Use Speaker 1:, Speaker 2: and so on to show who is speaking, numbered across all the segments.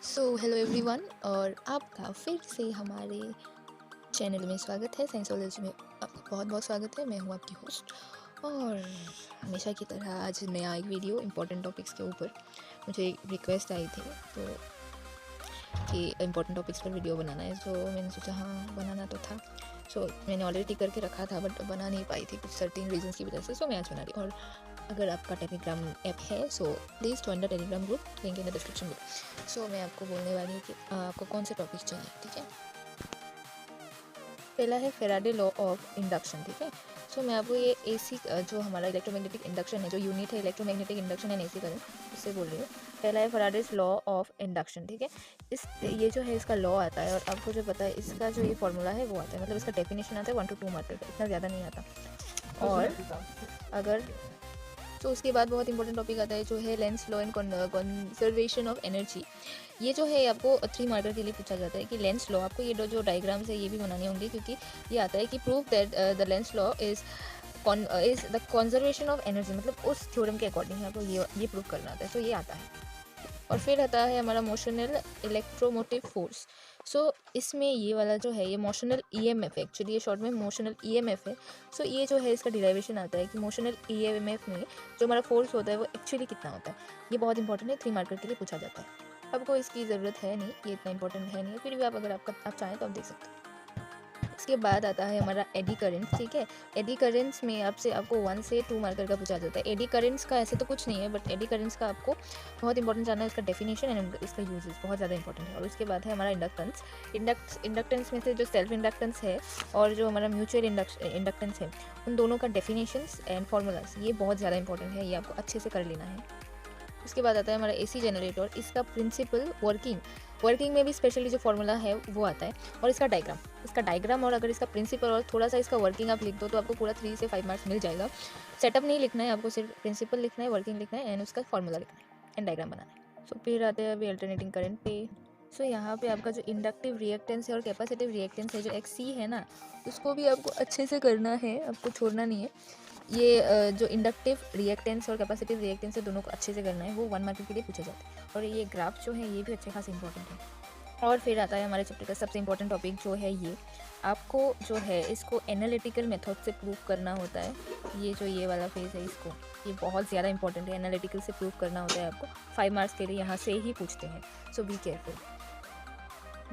Speaker 1: Hello everyone और आपका फिर से हमारे चैनल में स्वागत है। साइंसोलॉजी में आपका बहुत बहुत स्वागत है। मैं हूँ आपकी होस्ट और हमेशा की तरह आज नया एक वीडियो इम्पोर्टेंट टॉपिक्स के ऊपर मुझे एक रिक्वेस्ट आई थी तो कि इम्पोर्टेंट टॉपिक्स पर वीडियो बनाना है। सो मैंने सोचा हाँ बनाना तो था। मैंने ऑलरेडी टिक करके रखा था बट बना नहीं पाई थी कुछ सर्टेन रीजंस की वजह से। मैं आज बना रही। और अगर आपका टेलीग्राम ऐप है so please join the Telegram group, link in the description में। मैं आपको बोलने वाली हूँ कि आपको कौन से टॉपिक चाहिए। ठीक है, पहला है फेराडे लॉ ऑफ इंडक्शन। ठीक है, मैं आपको ये एसी जो हमारा इलेक्ट्रोमैग्नेटिक इंडक्शन है, जो यूनिट है electromagnetic induction and AC current, उससे बोल रही हूँ। पहला है फेराडेज लॉ ऑफ इंडक्शन। ठीक है, ये जो है इसका लॉ आता है और आपको जो पता है इसका जो ये फॉर्मूला है वो आता है, मतलब इसका डेफिनेशन आता है 1 to 2 मार्कर का, इतना ज़्यादा नहीं आता। और अगर तो उसके बाद बहुत इंपॉर्टेंट टॉपिक आता है जो है Lenz law and conservation of energy. ये जो है आपको 3 मार्कर के लिए पूछा जाता है कि लेंस लॉ, आपको ये जो डायग्राम्स है ये भी बनाने होंगे क्योंकि ये आता है कि prove that the Lenz law is the conservation of energy, मतलब उस थ्योरम के अकॉर्डिंग आपको ये प्रूव करना होता है। ये आता है। और फिर आता है हमारा मोशनल इलेक्ट्रोमोटिव फोर्स। इसमें ये वाला जो है ये मोशनल ईएमएफ है, एक्चुअली ये शॉर्ट में मोशनल ईएमएफ है। ये जो है इसका डिराइवेशन आता है कि मोशनल ईएमएफ में जो हमारा फोर्स होता है वो एक्चुअली कितना होता है। ये बहुत इंपॉर्टेंट है, 3 मार्कर के लिए पूछा जाता है। आपको इसकी ज़रूरत है नहीं, ये इतना इंपॉर्टेंट है नहीं, फिर भी आप अगर आप चाहें तो आप देख सकते हैं। इसके बाद आता है हमारा एडी करेंट्स। ठीक है, एडी करेंट्स में आपको 1 से 2 मार्कर का पूछा जाता है। एडी करेंट्स का ऐसे तो कुछ नहीं है बट एडी करेंट्स का आपको बहुत इंपॉर्टेंट जानना है, इसका डेफिनेशन एंड इसका यूजेस बहुत ज़्यादा इंपॉर्टेंट है। और उसके बाद है हमारा इंडक्टेंस। इंडक्टेंस में से जो सेल्फ इंडक्टेंस है और जो हमारा म्यूचुअल इंडक्टेंस है, उन दोनों का डेफिनेशंस एंड फॉर्मूलाज ये बहुत ज़्यादा इंपॉर्टेंट है, ये आपको अच्छे से कर लेना है। उसके बाद आता है हमारा एसी जनरेटर। इसका प्रिंसिपल वर्किंग में भी स्पेशली जो फॉर्मूला है वो आता है, और इसका डायग्राम और अगर इसका प्रिंसिपल और थोड़ा सा इसका वर्किंग आप लिख दो तो आपको पूरा 3 से 5 मार्क्स मिल जाएगा। सेटअप नहीं लिखना है आपको, सिर्फ प्रिंसिपल लिखना है, वर्किंग लिखना है एंड उसका फॉर्मूला लिखना है एंड डायग्राम बनाना है। फिर आते हैं अभी अल्टरनेटिंग करंट पे। यहाँ पे आपका जो इंडक्टिव रिएक्टेंस है और कैपेसिटिव रिएक्टेंस है, जो एक्सी है ना, उसको भी आपको अच्छे से करना है, आपको छोड़ना नहीं है। ये जो इंडक्टिव रिएक्टेंस और कैपेसिटिव रिएक्टेंस है दोनों को अच्छे से करना है, वो 1 मार्क के लिए पूछा जाता है। और ये ग्राफ जो है ये भी अच्छे खास इंपॉर्टेंट है। और फिर आता है हमारे चैप्टर का सबसे इंपॉर्टेंट टॉपिक जो है ये आपको जो है इसको एनालिटिकल मेथड से प्रूव करना होता है। ये वाला फेज है, इसको ये बहुत ज़्यादा इंपॉर्टेंट है, एनालिटिकल से प्रूव करना होता है आपको। 5 मार्क्स के लिए यहाँ से ही पूछते हैं, सो बी केयरफुल।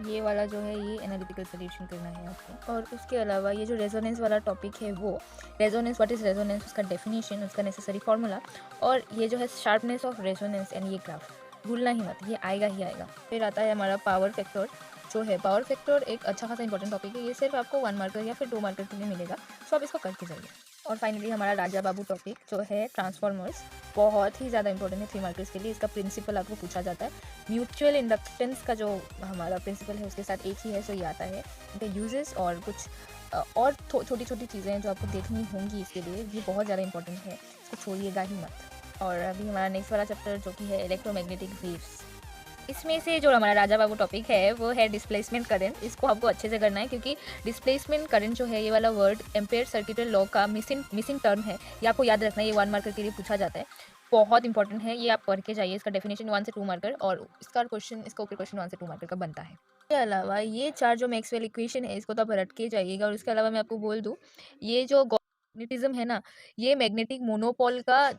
Speaker 1: ये वाला जो है ये एनालिटिकल सोल्यूशन करना है आपको। और उसके अलावा ये जो रेजोनेंस वाला टॉपिक है वो रेजोनेंस, व्हाट इज़ रेजोनेंस, उसका डेफिनेशन, उसका नेसेसरी फार्मूला, और ये जो है शार्पनेस ऑफ रेजोनेंस एंड ये ग्राफ भूलना ही मत, ये आएगा ही आएगा। फिर आता है हमारा पावर फैक्टर। जो है पावर फैक्टर एक अच्छा खासा इंपॉर्टेंट टॉपिक है, ये सिर्फ आपको 1 मार्कर या फिर 2 मार्कर के लिए मिलेगा, सो आप इसको करके जाइए। और फाइनली हमारा राजा बाबू टॉपिक जो है ट्रांसफॉर्मर्स, बहुत ही ज़्यादा इंपॉर्टेंट है 3 मार्कर्स के लिए। इसका प्रिंसिपल आपको पूछा जाता है। म्यूचुअल इंडक्टेंस का जो हमारा प्रिंसिपल है उसके साथ एक ही है, ये आता है। इनके यूजेस और कुछ और छोटी छोटी चीज़ें हैं जो आपको देखनी होंगी इसके लिए, ये बहुत ज़्यादा इंपॉर्टेंट है, इसको छोड़िएगा ही मत। और अभी हमारा नेक्स्ट वाला चैप्टर जो कि है इलेक्ट्रोमैग्नेटिक वेव्स। इसमें से जो हमारा राजा बाबू टॉपिक है वो है डिस्प्लेसमेंट करंट। इसको आपको अच्छे से करना है क्योंकि डिस्प्लेसमेंट करंट जो है ये वाला वर्ड एम्पेयर सर्किटल लॉ का मिसिंग टर्म है, ये आपको याद रखना है, ये 1 मार्कर के लिए पूछा जाता है, बहुत इंपॉर्टेंट है, ये आप पढ़ के जाइए। इसका डेफिनेशन 1 से 2 मार्कर और इसका ऊपर क्वेश्चन 1 से 2 मार्कर का बनता है। इसके अलावा ये 4 जो मैक्सवेल इक्वेशन है इसको तो आप रट के जाइएगा। और इसके अलावा मैं आपको बोल दूँ, ये जो मैग्नेटिज्म है ना, ये मैग्नेटिक मोनोपोल का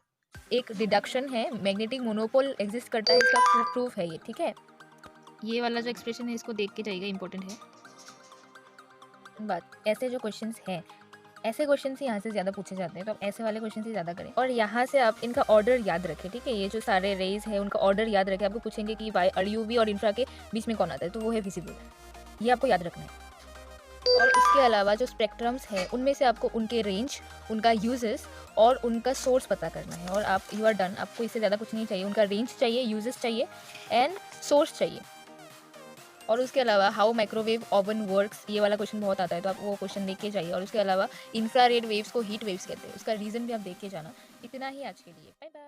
Speaker 1: एक डिडक्शन है। मैग्नेटिक मोनोपोल एग्जिस्ट करता है, इसका प्रूफ है ये। ठीक है, ये वाला जो एक्सप्रेशन है इसको देख के जाइएगा, इंपॉर्टेंट है बात। ऐसे जो क्वेश्चंस हैं, ऐसे क्वेश्चन ही यहाँ से ज़्यादा पूछे जाते हैं, तो आप ऐसे वाले क्वेश्चन ही ज़्यादा करें। और यहाँ से आप इनका ऑर्डर याद रखें। ठीक है, ये जो सारे रेज है उनका ऑर्डर याद रखें। आपको पूछेंगे कि यूवी और इंफ्रा के बीच में कौन आता है, तो वो है विजिबल, ये आपको याद रखना है। और इसके अलावा जो स्पेक्ट्रम्स है उनमें से आपको उनके रेंज, उनका यूजेस और उनका सोर्स पता करना है, और आप यू आर डन। आपको इससे ज़्यादा कुछ नहीं चाहिए, उनका रेंज चाहिए, यूजेस चाहिए एंड सोर्स चाहिए। और उसके अलावा हाउ माइक्रोवेव ओवन वर्क्स, ये वाला क्वेश्चन बहुत आता है, तो आप वो क्वेश्चन देख के जाइए। और उसके अलावा इंफ्रारेड वेव्स को हीट वेव्स कहते हैं, उसका रीज़न भी आप देख के जाना। इतना ही आज के लिए, बाय बाय।